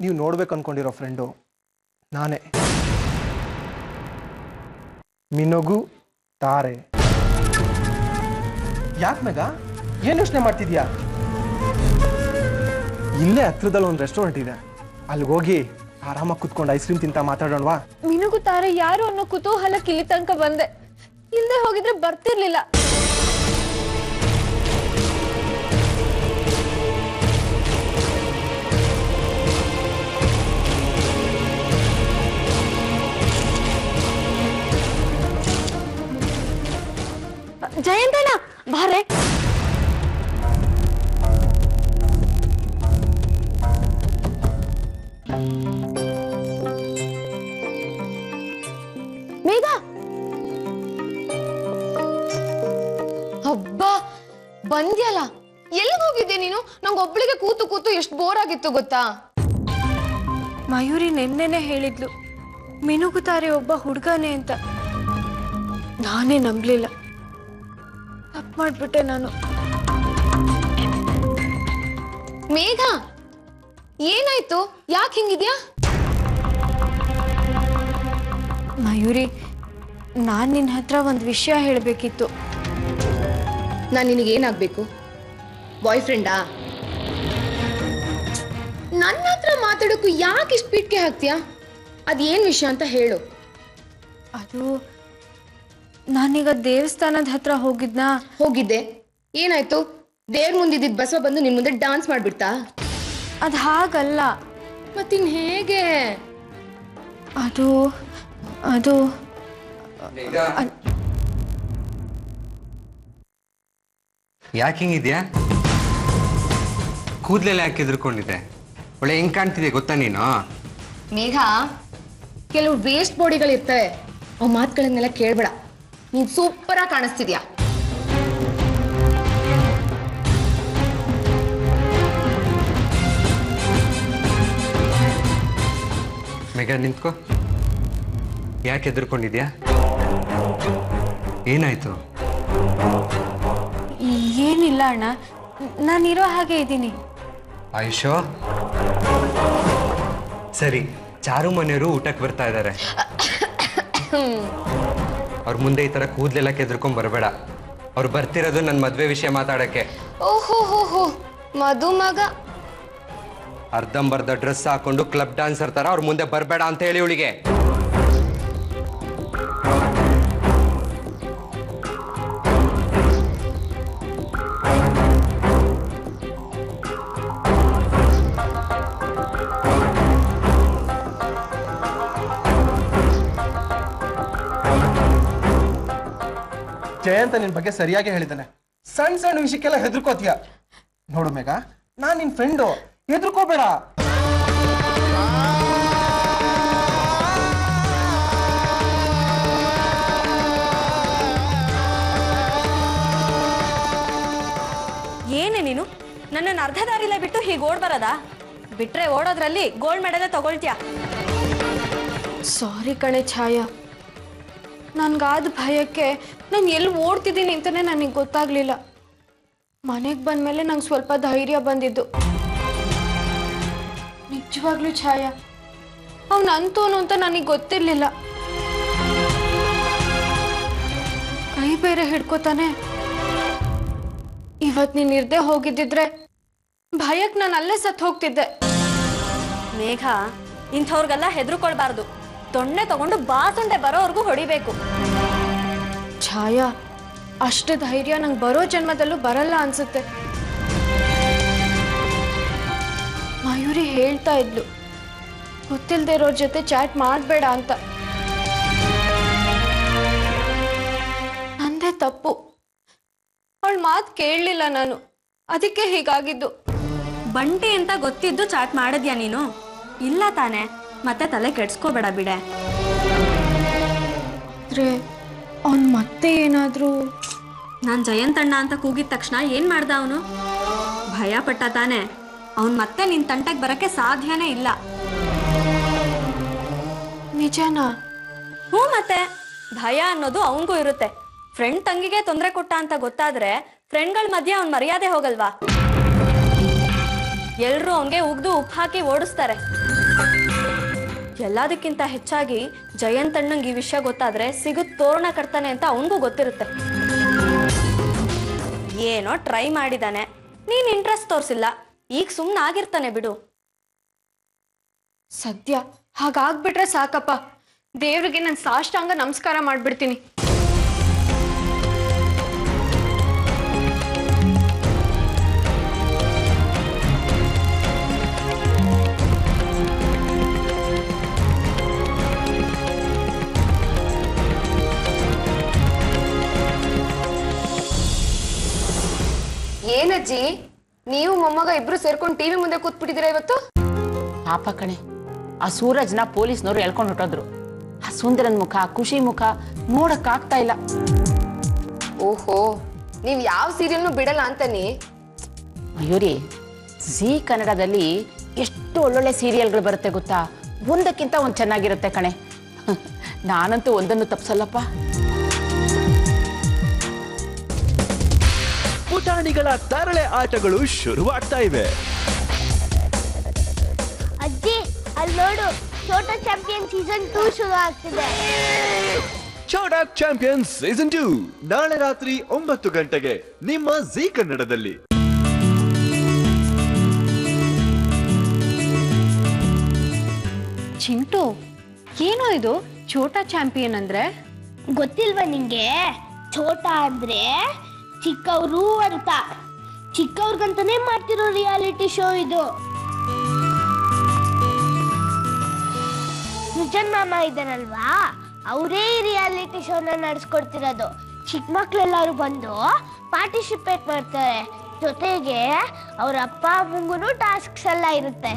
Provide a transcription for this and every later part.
ನೀವು ನೋಡ್ಬೇಕು ಅನ್ಕೊಂಡಿರೋ ಫ್ರೆಂಡು ನಾನೇ, ಮಿನುಗು ತಾರೆ. ಯಾಕೆ ಮೇಘ, ಏನು ಯೋಚನೆ ಮಾಡ್ತಿದ್ಯಾ? ಇಲ್ಲೇ ಹತ್ರದಲ್ಲಿ ಒಂದು ರೆಸ್ಟೋರೆಂಟ್ ಇದೆ, ಅಲ್ಲಿಗೆ ಹೋಗಿ ಆರಾಮಾಗಿ ಕುತ್ಕೊಂಡು ಐಸ್ ಕ್ರೀಮ್ ತಿಂತ ಮಾತಾಡೋಣವಾ? ಮಿನುಗು ತಾರೆ ಯಾರು ಅನ್ನೋ ಕುತೂಹಲಕ್ಕೆ ಇಲ್ಲಿ ತನಕ ಬಂದೆ. ಇಲ್ಲದೆ ಹೋಗಿದ್ರೆ ಬರ್ತಿರ್ಲಿಲ್ಲ. ಜಯಂತನ ಬಾರೆ. ಮೇಘ, ಹಬ್ಬ ಬಂದ್ಯಲ್ಲ. ಎಲ್ಲಿಗೆ ಹೋಗಿದ್ದೆ ನೀನು? ನಂಗೆ ಒಬ್ಳಿಗೆ ಕೂತು ಕೂತು ಎಷ್ಟು ಬೋರ್ ಆಗಿತ್ತು ಗೊತ್ತಾ? ಮಯೂರಿ ನೆನ್ನೆನೆ ಹೇಳಿದ್ಲು ಮಿನುಗುತ್ತಾರೆ ಒಬ್ಬ ಹುಡುಗನೇ ಅಂತ. ನಾನೇ ನಂಬಲಿಲ್ಲ. ತಪ್ಪು ಮಾಡ್ಬಿಟ್ಟೆ ನಾನು. ಮೇಘ, ಏನಾಯ್ತು? ಯಾಕೆ ಹಿಂಗಿದ್ಯಾ? ಮಯೂರಿ, ನಾನ್ ನಿನ್ನ ಹತ್ರ ಒಂದು ವಿಷಯ ಹೇಳಬೇಕಿತ್ತು. ನಾನು ನಿನಗೆ ಏನಾಗಬೇಕು? ಬಾಯ್ ಫ್ರೆಂಡಾ? ನನ್ನ ಹತ್ರ ಮಾತಾಡೋಕ್ಕೂ ಯಾಕೆ ಇಷ್ಟು ಪೀಠಕ್ಕೆ ಹಾಕ್ತೀಯಾ? ಅದೇನು ವಿಷಯ ಅಂತ ಹೇಳು. ಅದು ನಾನೀಗ ದೇವಸ್ಥಾನದ ಹತ್ರ ಹೋಗಿದ್ದೆ. ಏನಾಯ್ತು? ದೇವ್ರ ಮುಂದಿದ್ದ ಬಸವ ಬಂದು ನಿನ್ ಮುಂದೆ ಡಾನ್ಸ್ ಮಾಡ್ಬಿಡ್ತಾ? ಅದು ಹಾಗಲ್ಲ. ಮತ್ತಿನ್ ಹೇಗೆ? ಅದು ಅದು ಯಾಕೆ ಹಿಂಗಿದ್ಯಾ? ಕೂದಲೆಲ್ಲ ಯಾಕೆ ಎದುರ್ಕೊಂಡಿದ್ದೆ? ಒಳ್ಳೆ ಹೆಂಗ್ ಕಾಣ್ತಿದೆ ಗೊತ್ತಾ ನೀನು? ಮೇಘ, ಕೆಲವು ವೇಸ್ಟ್ ಬಾಡಿಗಳಿರ್ತವೆ, ಅವ್ ಮಾತುಗಳನ್ನೆಲ್ಲ ಕೇಳ್ಬೇಡ. ನೀನ್ ಸೂಪರ್ ಆಗಿ ಕಾಣಿಸ್ತಿದ್ಯಾ. ಮೇಘ ನಿಂತ್ಕೋ. ಯಾಕೆ ಎದುರ್ಕೊಂಡಿದ್ಯಾ? ಏನಾಯ್ತು? ಏನಿಲ್ಲ ಅಣ್ಣ, ನಾನಿರೋ ಹಾಗೆ ಇದ್ದೀನಿ. ಆಯುಷೋ, ಸರಿ, ಚಾರು ಮನೆಯವರು ಊಟಕ್ಕೆ ಬರ್ತಾ ಇದ್ದಾರೆ. ಅವ್ರ ಮುಂದೆ ಈ ತರ ಕೂದಲೆಲ್ಲ ಕೆದ್ರಕೊಂಡ್ ಬರಬೇಡ. ಅವ್ರು ಬರ್ತಿರೋದು ನನ್ನ ಮದ್ವೆ ವಿಷಯ ಮಾತಾಡಕ್ಕೆ. ಓಹೋ ಹೋ ಹೋ, ಮದುಮಗ ಅರ್ಧಂಬರ್ಧ ಡ್ರೆಸ್ ಹಾಕೊಂಡು ಕ್ಲಬ್ ಡಾನ್ಸರ್ ತರ ಅವ್ರ ಮುಂದೆ ಬರಬೇಡ ಅಂತ ಹೇಳಿ ಅವಳಿಗೆ. ಜಯಂತ ನಿನ್ ಬಗ್ಗೆ ಸರಿಯಾಗಿ ಹೇಳಿದ್ದಾನೆ. ಸಣ್ಣ ಸಣ್ಣ ವಿಷಯಕ್ಕೆಲ್ಲ ಹೆದರ್ಕೋತೀಯ. ನೋಡು ಮೇಘ, ನಾನ್ ನಿನ್ ಫ್ರೆಂಡು, ಹೆದರ್ಕೋಬೇಡ. ಏನೇ ನೀನು ನನ್ನನ್ನು ಅರ್ಧ ದಾರಿಲೇ ಬಿಟ್ಟು ಹೀಗೆ ಓಡ್ ಬರೋದಾ? ಬಿಟ್ರೆ ಓಡೋದ್ರಲ್ಲಿ ಗೋಲ್ಡ್ ಮೆಡಲ್ ತಗೊಳ್ತೀಯ. ಸಾರಿ ಕಣೆ ಛಾಯಾ, ನನ್ಗಾದ ಭಯಕ್ಕೆ ನಾನು ಎಲ್ಲಿ ಓಡ್ತಿದ್ದೀನಿ ಅಂತಾನೆ ನನಗೆ ಗೊತ್ತಾಗ್ಲಿಲ್ಲ. ಮನೆಗೆ ಬಂದ್ಮೇಲೆ ನಂಗೆ ಸ್ವಲ್ಪ ಧೈರ್ಯ ಬಂದಿದ್ದು. ನಿಜವಾಗ್ಲೂ ಛಾಯಾ, ಅವನು ಅಂತೋನು ಅಂತ ನನಗೆ ಗೊತ್ತಿರ್ಲಿಲ್ಲ. ಕೈ ಬೇರೆ ಹಿಡ್ಕೋತಾನೆ. ಇವತ್ತು ನೀನು ಇರ್ದೆ ಹೋಗಿದ್ದಿದ್ರೆ ಭಯಕ್ಕೆ ನಾನು ಅಲ್ಲೇ ಸತ್ತು ಹೋಗ್ತಿದ್ದೆ. ಮೇಘ, ಇಂಥವ್ರಿಗೆಲ್ಲ ಹೆದರ್ಕೊಳ್ಬಾರ್ದು. ತೊಂಡೆ ತಗೊಂಡು ಬಾಸುಂಡೆ ಬರೋವರೆಗೂ ಹೊಡಿಬೇಕು. ಛಾಯಾ, ಅಷ್ಟು ಧೈರ್ಯ ನಂಗೆ ಬರೋ ಜನ್ಮದಲ್ಲೂ ಬರಲ್ಲ ಅನ್ಸುತ್ತೆ. ಮಯೂರಿ ಹೇಳ್ತಾ ಇದ್ಲು, ಗೊತ್ತಿಲ್ಲದೆ ಇರೋರ ಜೊತೆ ಚಾಟ್ ಮಾಡಬೇಡ ಅಂತ. ನಂದೇ ತಪ್ಪು. ಅವಳ ಮಾತು ಕೇಳಲಿಲ್ಲ ನಾನು, ಅದಕ್ಕೆ ಹೀಗಾಗಿದ್ದು. ಬಂಟಿ ಅಂತ ಗೊತ್ತಿದ್ದು ಚಾಟ್ ಮಾಡಿದ್ಯಾ ನೀನು? ಇಲ್ಲ ತಾನೆ? ಮತ್ತೆ ತಲೆ ಕೆಡ್ಸ್ಕೋಬೇಡ ಬಿಡೆ. ಅವನ್ ಮತ್ತೆ ಏನಾದ್ರೂ? ನಾನು ಜಯಂತಣ್ಣ ಅಂತ ಕೂಗಿದ ತಕ್ಷಣ ಏನ್ ಮಾಡ್ದ ಅವನು? ಭಯ ಪಟ್ಟ ತಾನೆ? ಅವನ್ ಮತ್ತೆ ನಿನ್ ತಂಟೆಗೆ ಬರಕ್ಕೆ ಸಾಧ್ಯನೇ ಇಲ್ಲ. ನಿಜನಾ? ಹ್ಞೂ, ಮತ್ತೆ ಭಯ ಅನ್ನೋದು ಅವನಿಗೂ ಇರುತ್ತೆ. ಫ್ರೆಂಡ್ ತಂಗಿಗೆ ತೊಂದರೆ ಕೊಟ್ಟ ಅಂತ ಗೊತ್ತಾದ್ರೆ ಫ್ರೆಂಡ್ಗಳ ಮಧ್ಯೆ ಅವ್ನ್ ಮರ್ಯಾದೆ ಹೋಗಲ್ವಾ? ಎಲ್ರೂ ಅವನ್ಗೆ ಉಗ್ದು ಉಪ್ಪು ಹಾಕಿ ಓಡಿಸ್ತಾರೆ. ಎಲ್ಲದಕ್ಕಿಂತ ಹೆಚ್ಚಾಗಿ ಜಯಂತ್ ಅಣ್ಣಂಗೆ ಈ ವಿಷಯ ಗೊತ್ತಾದ್ರೆ ಸಿಗುತ್ತ ತೋರಣ ಕಟ್ತಾನೆ ಅಂತ ಅವನಿಗೂ ಗೊತ್ತಿರುತ್ತೆ. ಏನೋ ಟ್ರೈ ಮಾಡಿದಾನೆ, ನೀನ್ ಇಂಟ್ರೆಸ್ಟ್ ತೋರಿಸಿಲ್ಲ, ಈಗ ಸುಮ್ಮನೆ ಆಗಿರ್ತಾನೆ ಬಿಡು. ಸದ್ಯ ಹಾಗಾಗ್ಬಿಟ್ರೆ ಸಾಕಪ್ಪ. ದೇವ್ರಿಗೆ ನಾನು ಸಾಷ್ಟಾಂಗ ನಮಸ್ಕಾರ ಮಾಡ್ಬಿಡ್ತೀನಿ. ಏನಜ್ಜಿ, ನೀವು ಮೊಮ್ಮಗ ಇಬ್ರು ಸೇರ್ಕೊಂಡು ಟಿವಿ ಮುಂದೆ ಕೂತ್ಬಿಟ್ಟಿದ್ದೀರಾ ಇವತ್ತು? ಪಾಪ ಕಣೆ, ಆ ಸೂರಜ್ನ ಪೊಲೀಸ್ನವ್ರು ಎಳ್ಕೊಂಡು ಹೊಟ್ಟೋದ್ರು. ಆ ಸುಂದರನ್ ಮುಖ, ಖುಷಿ ಮುಖ ನೋಡಕ್ಕಾಗ್ತಾ ಇಲ್ಲ. ಓಹೋ, ನೀವ್ ಯಾವ ಸೀರಿಯಲ್ನು ಬಿಡಲ್ಲ ಅಂತಾನೆ? ಮಯೂರಿ, ಜೀ ಕನ್ನಡದಲ್ಲಿ ಎಷ್ಟು ಒಳ್ಳೊಳ್ಳೆ ಸೀರಿಯಲ್ಗಳು ಬರುತ್ತೆ ಗೊತ್ತಾ? ಒಂದಕ್ಕಿಂತ ಒಂದು ಚೆನ್ನಾಗಿರುತ್ತೆ ಕಣೆ. ನಾನಂತೂ ಒಂದನ್ನು ತಪ್ಸಲ್ಲಪ್ಪ. ಪುಟಾಣಿಗಳ ತರಳೆ ಆಟಗಳು ಶುರುವಾಗ್ತಾ ಇವೆ. ಅಜ್ಜಿ, ಅಲ್ಲಿ ನೋಡು, ಛೋಟಾ ಚಾಂಪಿಯನ್ ಸೀಸನ್ 2 ಶುರು ಆಗ್ತಿದೆ. ಛೋಟಾ ಚಾಂಪಿಯನ್ ಸೀಸನ್ 2 ನಾಳೆ ರಾತ್ರಿ 9 ಗಂಟೆಗೆ ನಿಮ್ಮ ಜೀ ಕನ್ನಡದಲ್ಲಿ. ಚಿಂಟು, ಏನೋ ಇದು ಛೋಟಾ ಚಾಂಪಿಯನ್ ಅಂದ್ರೆ? ಗೊತ್ತಿಲ್ವಾ ನಿಂಗೆ? ಛೋಟಾ ಅಂದ್ರೆ ಚಿಕ್ಕವರು ಅಂತ. ಚಿಕ್ಕವ್ರಿಗಂತಾನೆ ಮಾಡ್ತಿರೋ ರಿಯಾಲಿಟಿ ಶೋ ಇದು. ಸೃಜನ್ ಮಾಮ ಇದ್ದಾರಲ್ವಾ, ಅವರೇ ಈ ರಿಯಾಲಿಟಿ ಶೋನ ನಡೆಸ್ಕೊಡ್ತಿರೋದು. ಚಿಕ್ಕ ಮಕ್ಳೆಲ್ಲರೂ ಬಂದು ಪಾರ್ಟಿಸಿಪೇಟ್ ಮಾಡ್ತಾರೆ. ಜೊತೆಗೆ ಅವ್ರ ಅಪ್ಪ ಅಮ್ಮಂಗೂ ಟಾಸ್ಕ್ಸ್ ಎಲ್ಲ ಇರುತ್ತೆ.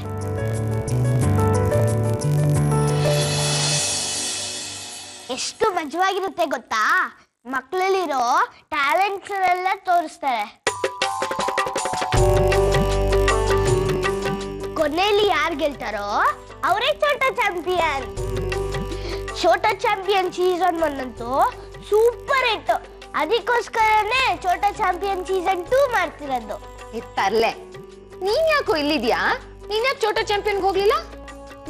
ಎಷ್ಟು ಮಜವಾಗಿರುತ್ತೆ ಗೊತ್ತಾ? ಮಕ್ಕಳಲ್ಲಿರೋ ಟ್ಯಾಲೆಂಟ್ಸ್ ಎಲ್ಲ ತೋರಿಸ್ತಾರೆ. ಕೊನೆಯಲ್ಲಿ ಯಾರು ಗೆಲ್ತಾರೋ ಅವರೇ Chhota champion. Chhota champion season 1 ಅಂತೂ ಸೂಪರ್ ಹಿಟ್. ಅದಕ್ಕೋಸ್ಕರನೇ ಛೋಟಾ ಚಾಂಪಿಯನ್ ಸೀಸನ್ 2 ಮಾಡ್ತಿರೋದು. ತರ್ಲೆ, ನೀನ್ ಯಾಕೋ ಇಲ್ಲಿದ್ಯಾ? ನೀನ್ ಯಾಕೆ ಛೋಟಾ ಚಾಂಪಿಯನ್ಗೆ ಹೋಗ್ಲಿಲ್ಲ?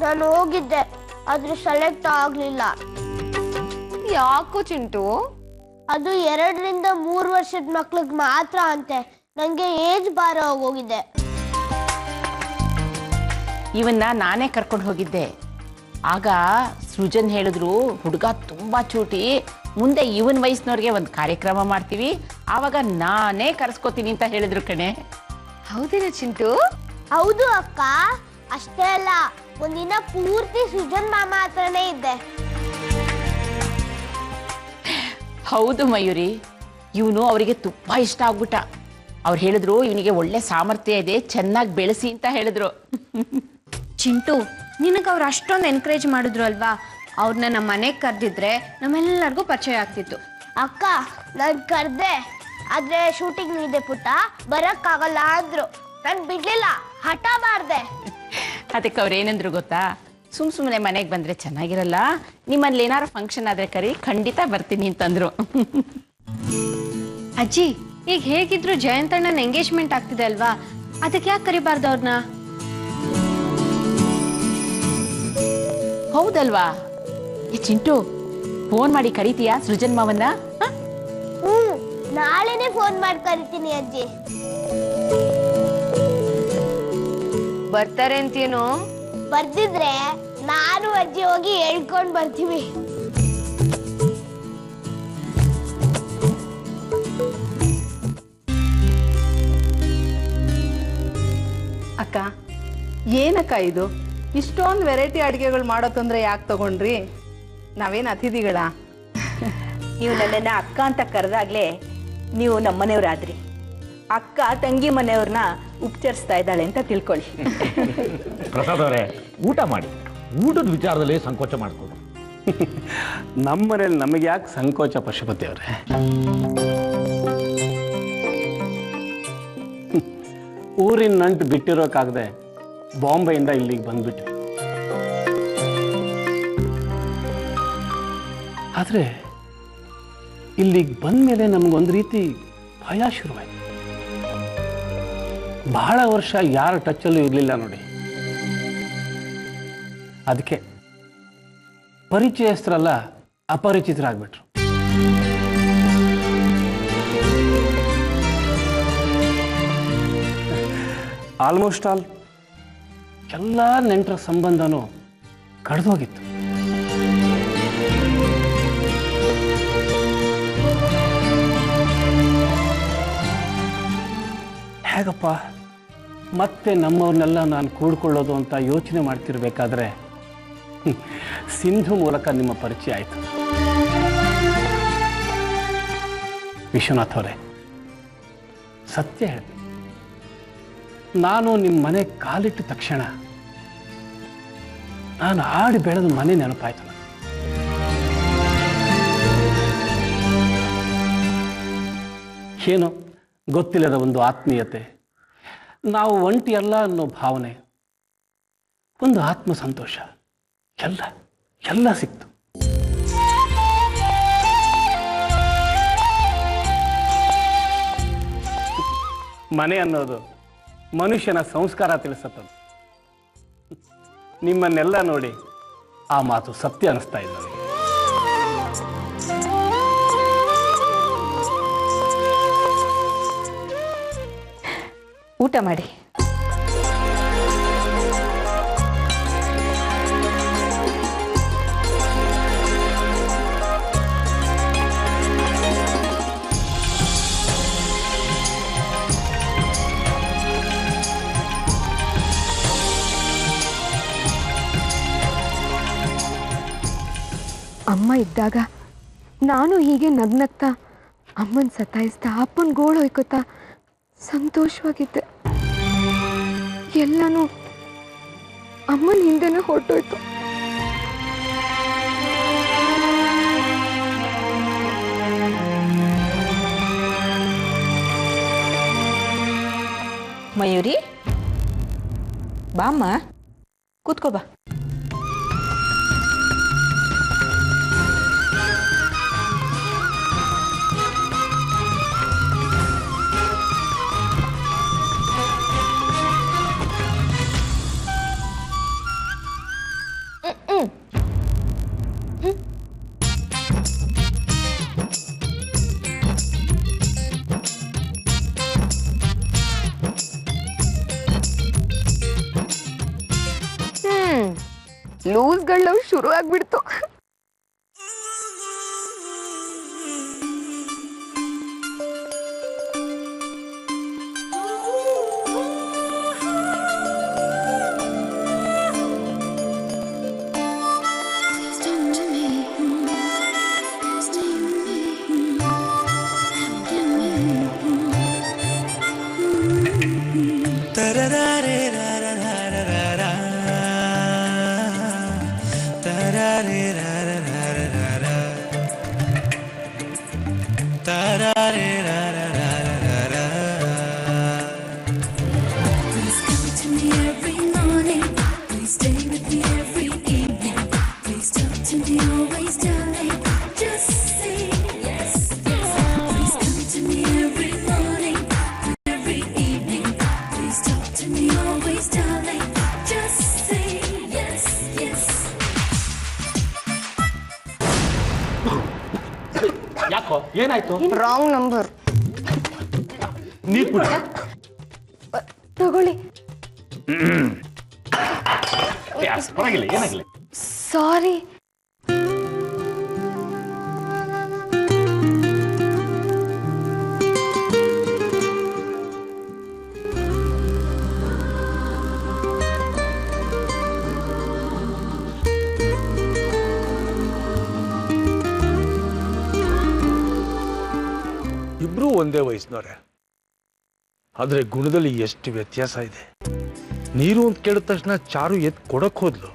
ನಾನು ಹೋಗಿದ್ದೆ, ಆದ್ರೆ ಸೆಲೆಕ್ಟ್ ಆಗ್ಲಿಲ್ಲ. ಯಾಕೋ ಚಿಂಟು? ಅದು 2 ರಿಂದ 3 ವರ್ಷದ ಮಕ್ಳಿಗೆ ಮಾತ್ರ ಅಂತೆ. ನಂಗೆ ಏಜ್ ಬಾರ ಹೋಗಿದೆ. ಇವನ್ನ ನಾನೇ ಕರ್ಕೊಂಡು ಹೋಗಿದ್ದೆ. ಆಗ ಸೃಜನ್ ಹೇಳಿದ್ರು, ಹುಡುಗ ತುಂಬಾ ಚೂಟಿ, ಮುಂದೆ ಇವನ್ ವಯಸ್ಸಿನವ್ರಿಗೆ ಒಂದು ಕಾರ್ಯಕ್ರಮ ಮಾಡ್ತೀವಿ, ಆವಾಗ ನಾನೇ ಕರ್ಸ್ಕೊತೀನಿ ಅಂತ ಹೇಳಿದ್ರು ಕಣೆ. ಹೌದೇನ ಚಿಂಟು? ಹೌದು ಅಕ್ಕ. ಅಷ್ಟೇ ಅಲ್ಲ, ಒಂದಿನ ಪೂರ್ತಿ ಸೃಜನ್ ಮಾಮ ಹತ್ರನೇ ಇದ್ದೆ. ಹೌದು ಮಯೂರಿ, ಇವನು ಅವರಿಗೆ ತುಂಬಾ ಇಷ್ಟ ಆಗ್ಬಿಟ್ಟ. ಅವ್ರು ಹೇಳಿದ್ರು ಇವನಿಗೆ ಒಳ್ಳೆ ಸಾಮರ್ಥ್ಯ ಇದೆ, ಚೆನ್ನಾಗಿ ಬೆಳೆಸಿ ಅಂತ ಹೇಳಿದ್ರು. ಚಿಂಟು, ನಿನಗೆ ಅವ್ರು ಅಷ್ಟೊಂದು ಎನ್ಕರೇಜ್ ಮಾಡಿದ್ರು ಅಲ್ವಾ? ಅವ್ರನ್ನ ನಮ್ಮ ಮನೆಗೆ ಕರೆದಿದ್ರೆ ನಮ್ಮೆಲ್ಲರಿಗೂ ಪರಿಚಯ ಆಗ್ತಿತ್ತು. ಅಕ್ಕ, ನಾನು ಕರ್ದೆ, ಆದ್ರೆ ಶೂಟಿಂಗ್ ಇದೆ ಪುಟ್ಟ, ಬರಕ್ಕಾಗಲ್ಲ ಅಂದ್ರು. ನಾನು ಬಿಡ್ಲಿಲ್ಲ, ಹಠ ಮಾಡ್ದೆ. ಅದಕ್ಕೆ ಅವ್ರು ಏನಂದ್ರು ಗೊತ್ತಾ? ಸುಮ್ಮನೆ ಮನೆಗೆ ಬಂದ್ರೆ ಚೆನ್ನಾಗಿರಲ್ಲ, ನಿಮ್ಮಲ್ಲಿ ಏನಾರು ಫಂಕ್ಷನ್ ಆದ್ರೆ ಕರಿ, ಖಂಡಿತ ಬರ್ತೀನಿ ಅಂತಂದ್ರು. ಅಜ್ಜಿ, ಈಗ ಹೇಗಿದ್ರು ಜಯಂತಣ್ಣನ ಎಂಗೇಜ್ಮೆಂಟ್ ಆಗ್ತಿದೆ ಅಲ್ವಾ? ಅದಕ್ಕೆ ಯಾಕೆ ಕರಿಬಾರ್ದು ಅವ್ರನ್ನ? ಹೌದಲ್ವಾ? ಈ ಚಿಂಟು, ಫೋನ್ ಮಾಡಿ ಕರಿತೀಯಾ ಸೃಜನ್ ಮಾವನ್ನ? ನಾಳೆನೆ ಫೋನ್ ಮಾಡಿ ಕರಿತೀನಿ ಅಜ್ಜಿ. ಬರ್ತಾರೆ ಅಂತೇನೋ? ಬರ್ದಿದ್ರೆ ನಾನು ಅಜ್ಜಿ ಹೋಗಿ ಹೇಳ್ಕೊಂಡ್ ಬರ್ತೀವಿ. ಅಕ್ಕ, ಏನಕ್ಕ ಇದು? ಇಷ್ಟೊಂದು ವೆರೈಟಿ ಅಡುಗೆಗಳು ಮಾಡೋ ತೊಂದರೆ ಯಾಕೆ ತಗೊಂಡ್ರಿ? ನಾವೇನು ಅತಿಥಿಗಳ? ನೀವು ನನ್ನನ್ನು ಅಕ್ಕ ಅಂತ ಕರೆದಾಗಲೇ ನೀವು ನಮ್ಮನೆಯವರಾದ್ರಿ. ಅಕ್ಕ ತಂಗಿ ಮನೆಯವ್ರನ್ನ ಉಪಚರಿಸ್ತಾ ಇದ್ದಾಳೆ ಅಂತ ತಿಳ್ಕೊಳ್ಳಿ. ಪ್ರಸಾದ್ ಅವರೇ, ಊಟ ಮಾಡಿ. ಊಟದ ವಿಚಾರದಲ್ಲಿ ಸಂಕೋಚ ಮಾಡ್ಕೊಂಡು. ನಮ್ಮನೇಲಿ ನಮಗೆ ಯಾಕೆ ಸಂಕೋಚ ಪಶುಪತಿ ಅವರೇ? ಊರಿನ ನಂಟು ಬಿಟ್ಟಿರೋಕ್ಕಾಗದೆ ಬಾಂಬೆಯಿಂದ ಇಲ್ಲಿಗೆ ಬಂದ್ಬಿಟ್ವಿ. ಆದರೆ ಇಲ್ಲಿಗೆ ಬಂದಮೇಲೆ ನಮಗೊಂದು ರೀತಿ ಭಯ ಶುರುವಾಯಿತು. ಬಹಳ ವರ್ಷ ಯಾರ ಟಚ್ಚಲ್ಲೂ ಇರಲಿಲ್ಲ ನೋಡಿ. ಅದಕ್ಕೆ ಪರಿಚಯಸ್ಥರಲ್ಲ ಅಪರಿಚಿತರಾಗ್ಬಿಟ್ರು. ಆಲ್ಮೋಸ್ಟ್ ಆಲ್ ಎಲ್ಲ ನೆಂಟರ ಸಂಬಂಧನೂ ಕಳೆದೋಗಿತ್ತು. ಹೇಗಪ್ಪ ಮತ್ತೆ ನಮ್ಮವ್ರನ್ನೆಲ್ಲ ನಾನು ಕೂಡ್ಕೊಳ್ಳೋದು ಅಂತ ಯೋಚನೆ ಮಾಡ್ತಿರ್ಬೇಕಾದ್ರೆ ಸಿಂಧು ಮೂಲಕ ನಿಮ್ಮ ಪರಿಚಯ ಆಯಿತು. ವಿಶ್ವನಾಥ್ ಅವರೇ, ಸತ್ಯ ಹೇಳಿದೆ, ನಾನು ನಿಮ್ಮ ಮನೆ ಕಾಲಿಟ್ಟ ತಕ್ಷಣ ನಾನು ಆಡಿ ಬೆಳೆದ ಮನೆ ನೆನಪಾಯ್ತು. ಏನೋ ಗೊತ್ತಿಲ್ಲದ ಒಂದು ಆತ್ಮೀಯತೆ, ನಾವು ಒಂಟಿ ಅಲ್ಲ ಅನ್ನೋ ಭಾವನೆ, ಒಂದು ಆತ್ಮ ಸಂತೋಷ, ಎಲ್ಲ ಸಿಕ್ತು. ಮನೆ ಅನ್ನೋದು ಮನುಷ್ಯನ ಸಂಸ್ಕಾರ ತಿಳಿಸತ್ತದು. ನಿಮ್ಮನ್ನೆಲ್ಲ ನೋಡಿ ಆ ಮಾತು ಸತ್ಯ ಅನಿಸ್ತಾ ಇದೆ ನನಗೆ. ಊಟ ಮಾಡಿ. ಅಮ್ಮ ಇದ್ದಾಗ ನಾನು ಹೀಗೆ ನಗ್ನಗ್ತಾ ಅಮ್ಮನ ಸತಾಯಿಸ್ತಾ ಅಪ್ಪನ ಗೋಳು ಹೊಯ್ಕೋತಾ ಸಂತೋಷವಾಗಿದ್ದೆ. ಎಲ್ಲನೂ ಅಮ್ಮನ ಹಿಂದೆನೇ ಹೊರಟೋಯ್ತು. ಮಯೂರಿ, ಬಾಮ್ಮ, ಕೂತ್ಕೋ ಬಾ. ಲೂಸ್ಗಳು ಶುರು ಆಗ್ಬಿಡ್ತು. ಯಾಕೋ, ಏನಾಯ್ತು? Wrong number. ನೀ ಕೂಡ ತಗೊಳ್ಳಿ. ಪರವಾಗಿಲ್ಲ, ಏನಾಗಿಲ್ಲ. ಸಾರಿ. ಇಬ್ರು ಒಂದೇ ವಯಸ್ಸಿನವ್ರೆ, ಆದ್ರೆ ಗುಣದಲ್ಲಿ ಎಷ್ಟು ವ್ಯತ್ಯಾಸ ಇದೆ. ನೀರು ಅಂತ ಕೇಳಿದ ತಕ್ಷಣ ಚಾರು ಎತ್ ಕೊಡಕ್ ಹೋದ್ಲು,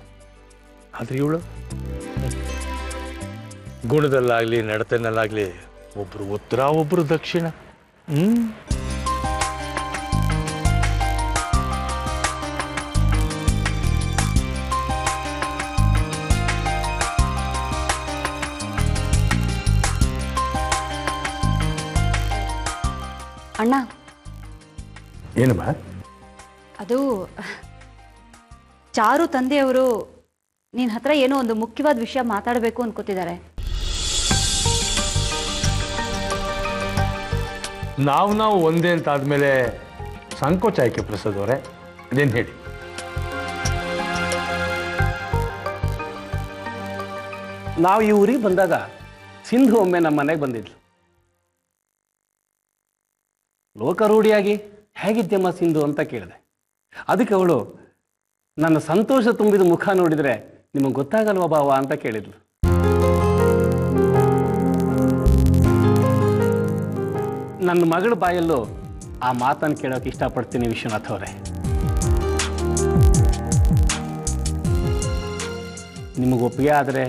ಆದ್ರೆ ಇವಳು ಗುಣದಲ್ಲಾಗ್ಲಿ ನಡತೆನಲ್ಲಾಗ್ಲಿ ಒಬ್ರು ಉತ್ತರ ಒಬ್ರು ದಕ್ಷಿಣ. ಅಣ್ಣ, ಏನಮ್ಮ? ಅದು ಚಾರು ತಂದೆಯವರು ನಿನ್ನ ಹತ್ರ ಏನೋ ಒಂದು ಮುಖ್ಯವಾದ ವಿಷಯ ಮಾತಾಡಬೇಕು ಅನ್ಕೋತಿದ್ದಾರೆ. ನಾವು ಒಂದೇ ಅಂತ ಆದ್ಮೇಲೆ ಸಂಕೋಚ ಆಯ್ಕೆ ಪ್ರಸಾದ್ ಅವರೇ, ಅದೇನು ಹೇಳಿ. ನಾವು ಈ ಊರಿಗೆ ಬಂದಾಗ ಸಿಂಧು ಒಮ್ಮೆ ನಮ್ಮ ಮನೆಗೆ ಬಂದಿದ್ಲು. ಲೋಕರೂಢಿಯಾಗಿ ಹೇಗಿದ್ದೆಮ್ಮ ಸಿಂಧು ಅಂತ ಕೇಳಿದೆ. ಅದಕ್ಕೆ ಅವಳು ನನ್ನ ಸಂತೋಷ ತುಂಬಿದ ಮುಖ ನೋಡಿದರೆ ನಿಮಗೆ ಗೊತ್ತಾಗಲ್ವಾ ಭಾವ ಅಂತ ಕೇಳಿದ್ಲು. ನನ್ನ ಮಗಳ ಬಾಯಲ್ಲೂ ಆ ಮಾತನ್ನು ಕೇಳೋಕೆ ಇಷ್ಟಪಡ್ತೀನಿ ವಿಶ್ವನಾಥ್ ಅವರೇ. ನಿಮಗೆ ಒಪ್ಪಿಗೆ ಆದರೆ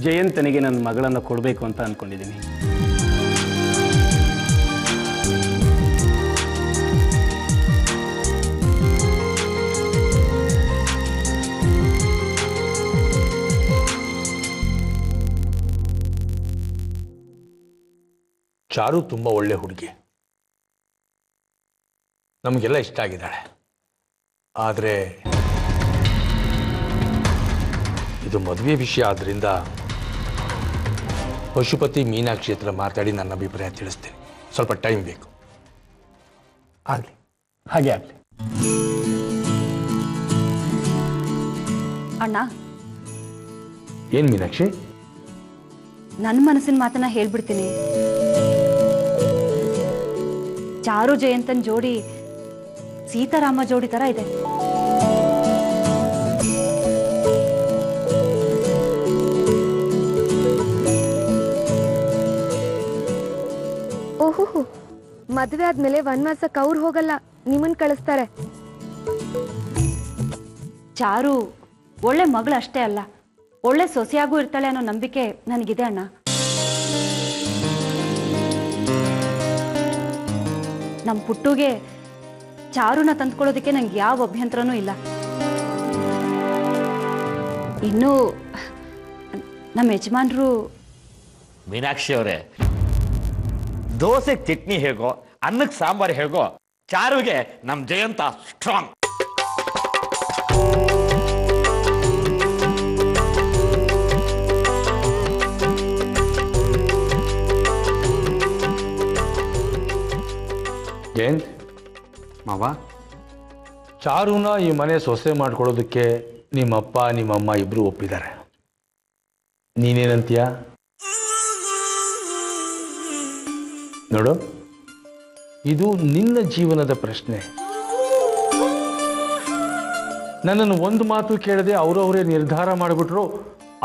ಜಯಂತನಿಗೆ ನನ್ನ ಮಗಳನ್ನು ಕೊಡಬೇಕು ಅಂತ ಅಂದ್ಕೊಂಡಿದ್ದೀನಿ. ಚಾರು ತುಂಬ ಒಳ್ಳೆ ಹುಡುಗಿ, ನಮಗೆಲ್ಲ ಇಷ್ಟ ಆಗಿದ್ದಾಳೆ. ಆದರೆ ಇದು ಮದುವೆ ವಿಷಯ ಆದ್ದರಿಂದ ಪಶುಪತಿ ಮೀನಾಕ್ಷಿ ಹತ್ರ ಮಾತಾಡಿ ನನ್ನ ಅಭಿಪ್ರಾಯ ತಿಳಿಸ್ತೀನಿ. ಸ್ವಲ್ಪ ಟೈಮ್ ಬೇಕು. ಆಗಲಿ, ಹಾಗೆ ಆಗಲಿ. ಅಣ್ಣ, ಏನು ಮೀನಾಕ್ಷಿ? ನನ್ನ ಮನಸ್ಸಿನ ಮಾತನ್ನ ಹೇಳ್ಬಿಡ್ತೀನಿ. ಚಾರು ಜಯಂತನ್ ಜೋಡಿ ಸೀತಾರಾಮ ಜೋಡಿ ತರ ಇದೆ. ಓಹೋ, ಮದ್ವೆ ಆದ್ಮೇಲೆ ವನವಾಸಕ್ಕೆ ಅವ್ರು ಹೋಗಲ್ಲ, ನಿಮ್ಮನ್ ಕಳಿಸ್ತಾರೆ. ಚಾರು ಒಳ್ಳೆ ಮಗಳು ಅಷ್ಟೇ ಅಲ್ಲ, ಒಳ್ಳೆ ಸೊಸೆಯಾಗೂ ಇರ್ತಾಳೆ ಅನ್ನೋ ನಂಬಿಕೆ ನನಗಿದೆ ಅಣ್ಣ. ನಮ್ಮ ಪುಟ್ಟುಗೆ ಚಾರುನ ತಂದ್ಕೊಳ್ಳೋದಕ್ಕೆ ನಂಗೆ ಯಾವ ಅಭ್ಯಂತರನೂ ಇಲ್ಲ. ಇನ್ನು ನಮ್ಮ ಯಜಮಾನ್ರು ಮೀನಾಕ್ಷಿ ಅವರೇ, ದೋಸೆಗೆ ಚಟ್ನಿ ಹೇಗೋ, ಅನ್ನಕ್ಕೆ ಸಾಂಬಾರು ಹೇಗೋ, ಚಾರುಗೆ ನಮ್ಮ ಜಯಂತ ಸ್ಟ್ರಾಂಗ್. ಜಯಂತ್ ಮಾವ, ಚಾರುನ ಈ ಮನೆ ಸೊಸೆ ಮಾಡ್ಕೊಳ್ಳೋದಕ್ಕೆ ನಿಮ್ಮಪ್ಪ ನಿಮ್ಮಮ್ಮ ಇಬ್ರು ಒಪ್ಪಿದ್ದಾರೆ. ನೀನೇನಂತೀಯ? ನೋಡು, ಇದು ನಿನ್ನ ಜೀವನದ ಪ್ರಶ್ನೆ. ನನ್ನನ್ನು ಒಂದು ಮಾತು ಕೇಳದೆ ಅವರವರೇ ನಿರ್ಧಾರ ಮಾಡಿಬಿಟ್ರು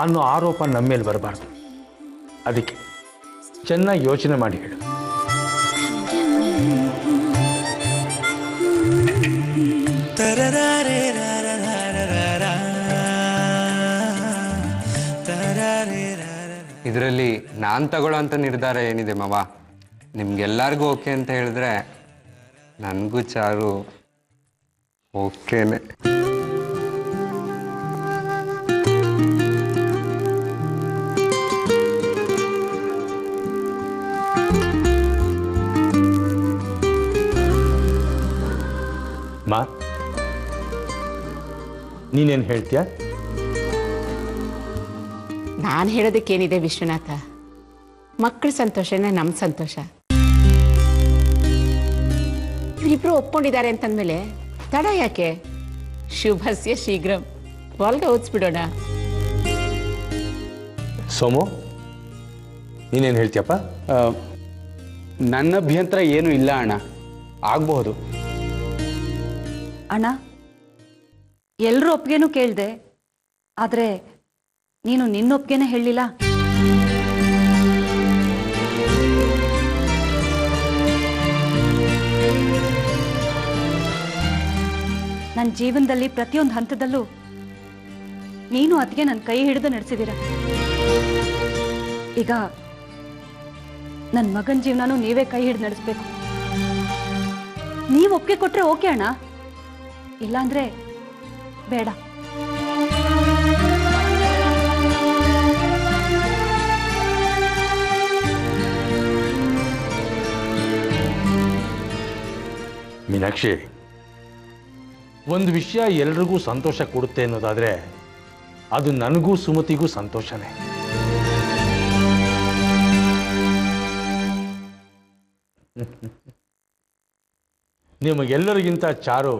ಅನ್ನೋ ಆರೋಪ ನಮ್ಮ ಮೇಲೆ ಬರಬಾರ್ದು. ಅದಕ್ಕೆ ಚೆನ್ನಾಗಿ ಯೋಚನೆ ಮಾಡಿ ಹೇಳು. ಇದರಲ್ಲಿ ನಾನು ತಗೊಳ್ಳೋ ಅಂತ ನಿರ್ಧಾರ ಏನಿದೆ ಮಾವ, ನಿಮ್ಗೆಲ್ಲರಿಗೂ ಓಕೆ ಅಂತ ಹೇಳಿದ್ರೆ ನನಗೂ ಚಾರು ಓಕೆನೆ. ಮಾ, ನೀನೇನು ಹೇಳ್ತೀಯ? ನಾನು ಹೇಳೋದಕ್ಕೇನಿದೆ ವಿಶ್ವನಾಥ, ಮಕ್ಕಳ ಸಂತೋಷನೇ ನಮ್ಮ ಸಂತೋಷ. ಇವರಿಬ್ರು ಒಪ್ಕೊಂಡಿದ್ದಾರೆ ಅಂತಂದ್ಮೇಲೆ ತಡ ಯಾಕೆ? ಶುಭಸ್ಯ ಶೀಘ್ರಂ, ಒಳಗೆ ಓದಿಸ್ಬಿಡೋಣ. ಸೋಮು, ನೀನೇನು ಹೇಳ್ತೀಯಪ್ಪ? ನನ್ನ ಅಭ್ಯಂತರ ಏನೂ ಇಲ್ಲ ಅಣ್ಣ, ಆಗಬಹುದು. ಅಣ್ಣ, ಎಲ್ಲರೂ ಒಪ್ಪಿಗೆನೂ ಕೇಳಿದೆ, ಆದರೆ ನೀನು ನಿನ್ನ ಒಪ್ಪಿಗೆನೇ ಹೇಳಲಿಲ್ಲ. ನನ್ನ ಜೀವನದಲ್ಲಿ ಪ್ರತಿಯೊಂದು ಹಂತದಲ್ಲೂ ನೀನು ಅದಕ್ಕೆ ನನ್ನ ಕೈ ಹಿಡಿದು ನಡೆಸಿದ್ದೀರ. ಈಗ ನನ್ನ ಮಗನ ಜೀವನನೂ ನೀವೇ ಕೈ ಹಿಡಿದು ನಡೆಸಬೇಕು. ನೀವು ಒಪ್ಪಿಗೆ ಕೊಟ್ರೆ ಓಕೆ ಅಣ್ಣ, ಇಲ್ಲಾಂದ್ರೆ ಬೇಡ. ಮೀನಾಕ್ಷಿ, ಒಂದು ವಿಷಯ ಎಲ್ರಿಗೂ ಸಂತೋಷ ಕೊಡುತ್ತೆ ಅನ್ನೋದಾದ್ರೆ ಅದು ನನಗೂ ಸುಮತಿಗೂ ಸಂತೋಷನೇ. ನಿಮಗೆಲ್ಲರಿಗಿಂತ ಚಾರು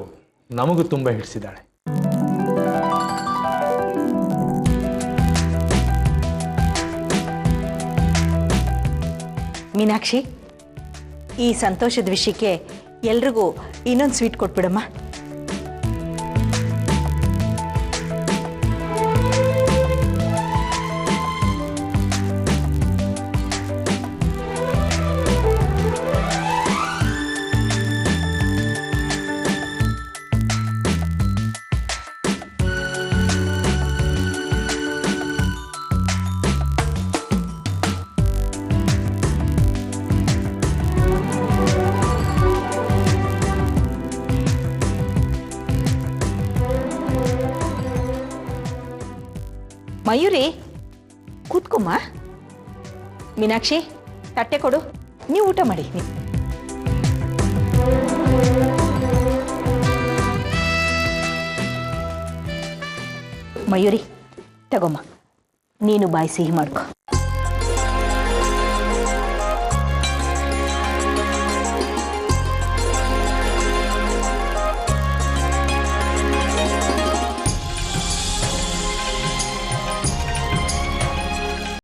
ನಮಗೂ ತುಂಬ ಹಿಡಿಸಿದ್ದಾಳೆ. ಮೀನಾಕ್ಷಿ, ಈ ಸಂತೋಷದ ವಿಷಯಕ್ಕೆ ಎಲ್ರಿಗೂ ಇನ್ನೊಂದು ಸ್ವೀಟ್ ಕೊಟ್ಬಿಡಮ್ಮ. ಮಯೂರಿ, ಕೂತ್ಕೊಮ್ಮ. ಮೀನಾಕ್ಷಿ, ತಟ್ಟೆ ಕೊಡು, ನೀವು ಊಟ ಮಾಡಿ. ಮಯೂರಿ, ತಗೊಮ್ಮ, ನೀನು ಬಾಯಿ ಸಿಹಿ ಮಾಡ್ಕೊ.